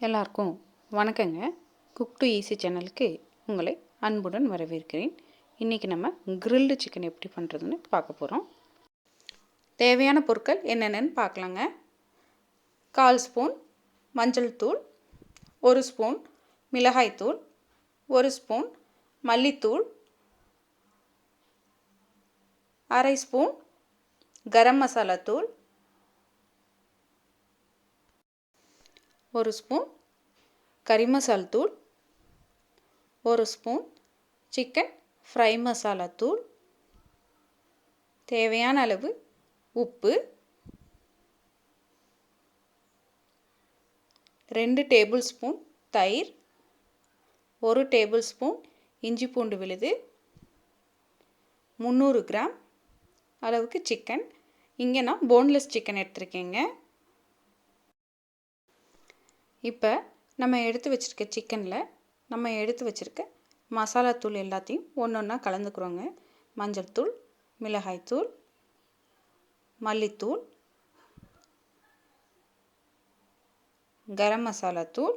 எல்லாருக்கும் வணக்கங்க. Cook to easy சேனலுக்கு உங்களை அன்புடன் வரவேற்கிறேன். இன்றைக்கி நம்ம கிரில்டு சிக்கன் எப்படி பண்ணுறதுன்னு பார்க்க போகிறோம். தேவையான பொருட்கள் என்னென்னு பார்க்கலாங்க. 1/4 ஸ்பூன் மஞ்சள் தூள், 1 ஸ்பூன் மிளகாய்த்தூள், 1 ஸ்பூன் மல்லித்தூள், 1/2 ஸ்பூன் கரம் மசாலா தூள், 1 ஸ்பூன் கறி மசால் தூள், 1 ஸ்பூன் சிக்கன் ஃப்ரை மசாலா தூள், தேவையான அளவு உப்பு, 2 டேபிள் ஸ்பூன் தயிர், 1 டேபிள் ஸ்பூன் இஞ்சி பூண்டு விழுது, 300 கிராம் அளவுக்கு சிக்கன். இங்கே நான் போன்லெஸ் சிக்கன் எடுத்திருக்கேங்க. இப்போ நம்ம எடுத்து வச்சுருக்க சிக்கனில் நம்ம எடுத்து வச்சுருக்க மசாலா தூள் எல்லாத்தையும் ஒன்று ஒன்றா கலந்துக்கிறோங்க. மஞ்சள் தூள், மிளகாய்த்தூள், மல்லித்தூள், கரம் மசாலா தூள்,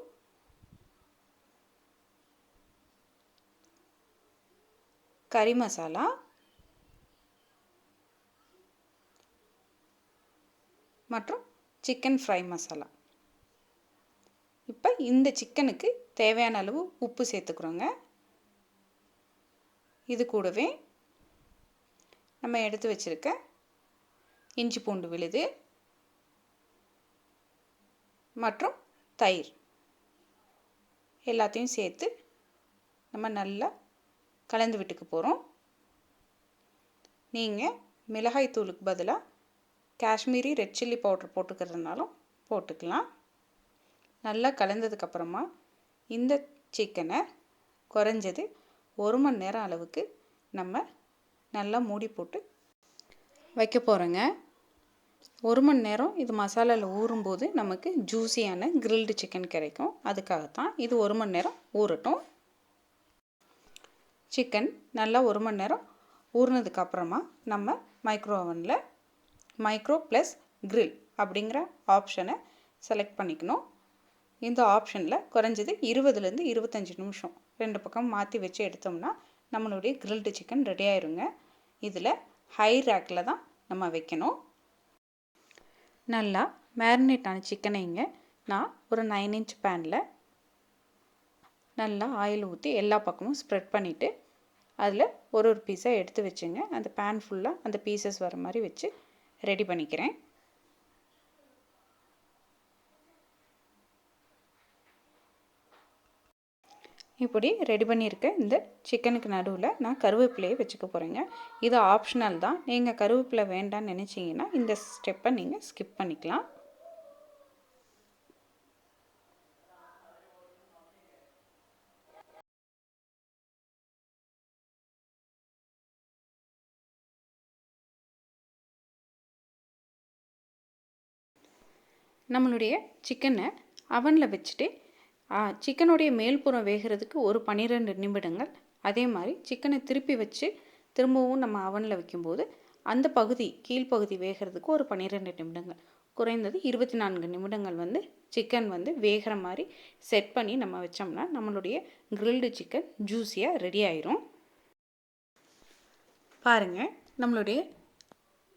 கறி மசாலா, மற்றும் சிக்கன் ஃப்ரை மசாலா. இப்போ இந்த சிக்கனுக்கு தேவையான அளவு உப்பு சேர்த்துக்கிறோங்க. இது கூடவே நம்ம எடுத்து வச்சுருக்க இஞ்சி பூண்டு விழுது மற்றும் தயிர் எல்லாத்தையும் சேர்த்து நம்ம நல்லா கலந்து விட்டுக்க போகிறோம். நீங்கள் மிளகாய் தூளுக்கு பதிலாக காஷ்மீரி ரெட் சில்லி பவுடர் போட்டுக்கிறதுனாலும் போட்டுக்கலாம். நல்லா கலந்ததுக்கப்புறமா இந்த சிக்கனை குறைஞ்சது 1 மணி நேரம் அளவுக்கு நம்ம நல்லா மூடி போட்டு வைக்க போகிறோங்க. 1 மணி நேரம் இது மசாலாவில் ஊறும்போது நமக்கு ஜூஸியான கிரில்டு சிக்கன் கிடைக்கும். அதுக்காகத்தான் இது 1 மணி நேரம் ஊறட்டும். சிக்கன் நல்லா 1 மணி நேரம் ஊறினதுக்கப்புறமா நம்ம மைக்ரோ ஓவனில் மைக்ரோ ப்ளஸ் கிரில் அப்படிங்கிற ஆப்ஷனை செலக்ட் பண்ணிக்கணும். இந்த ஆப்ஷனில் குறைஞ்சது 20லேருந்து 25 நிமிஷம் 2 பக்கம் மாற்றி வச்சு எடுத்தோம்னா நம்மளுடைய கிரில்டு சிக்கன் ரெடி ஆயிருங்க. இதில் ஹை ரேக்கில் தான் நம்ம வைக்கணும். நல்லா மேரினேட் ஆன சிக்கனைங்க நான் ஒரு 9 இன்ச் பேனில் நல்லா ஆயில் ஊற்றி எல்லா பக்கமும் ஸ்ப்ரெட் பண்ணிவிட்டு அதில் ஒரு பீஸாக எடுத்து வச்சுங்க. அந்த பேன் ஃபுல்லாக அந்த பீசஸ் வர மாதிரி வச்சு ரெடி பண்ணிக்கிறேன். இப்படி ரெடி பண்ணியிருக்க இந்த சிக்கனுக்கு நடுவில் நான் கருவேப்பிலையை வச்சுக்க போகிறேங்க. இது ஆப்ஷனல் தான். நீங்கள் கருவேப்பிலை வேண்டான்னு நினச்சிங்கன்னா இந்த ஸ்டெப்பை நீங்கள் ஸ்கிப் பண்ணிக்கலாம். நம்மளுடைய சிக்கனை அவனில் வச்சுட்டு சிக்கனுடைய மேல்புறம் வேகிறதுக்கு ஒரு 12 நிமிடங்கள், அதே மாதிரி சிக்கனை திருப்பி வச்சு திரும்பவும் நம்ம அவனில் வைக்கும்போது அந்த பகுதி கீழ்ப்பகுதி வேகிறதுக்கு ஒரு 12 நிமிடங்கள், குறைந்தது 24 நிமிடங்கள் சிக்கன் வேகிற மாதிரி செட் பண்ணி நம்ம வச்சோம்னா நம்மளுடைய கிரில்டு சிக்கன் ஜூஸியாக ரெடி ஆயிரும். பாருங்கள், நம்மளுடைய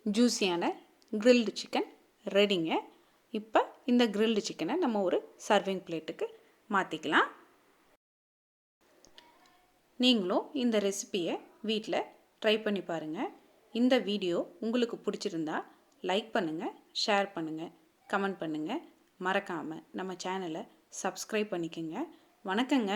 ஜூஸியான கிரில்டு சிக்கன் ரெடிங்க. இப்போ இந்த கிரில்டு சிக்கனை நம்ம ஒரு சர்விங் பிளேட்டுக்கு மாற்றிக்கலாம். நீங்களும் இந்த ரெசிபியை வீட்டில் ட்ரை பண்ணி பாருங்கள். இந்த வீடியோ உங்களுக்கு பிடிச்சிருந்தா லைக் பண்ணுங்கள், ஷேர் பண்ணுங்கள், கமெண்ட் பண்ணுங்கள். மறக்காமல் நம்ம சேனலை சப்ஸ்கிரைப் பண்ணிக்கோங்க. வணக்கங்க.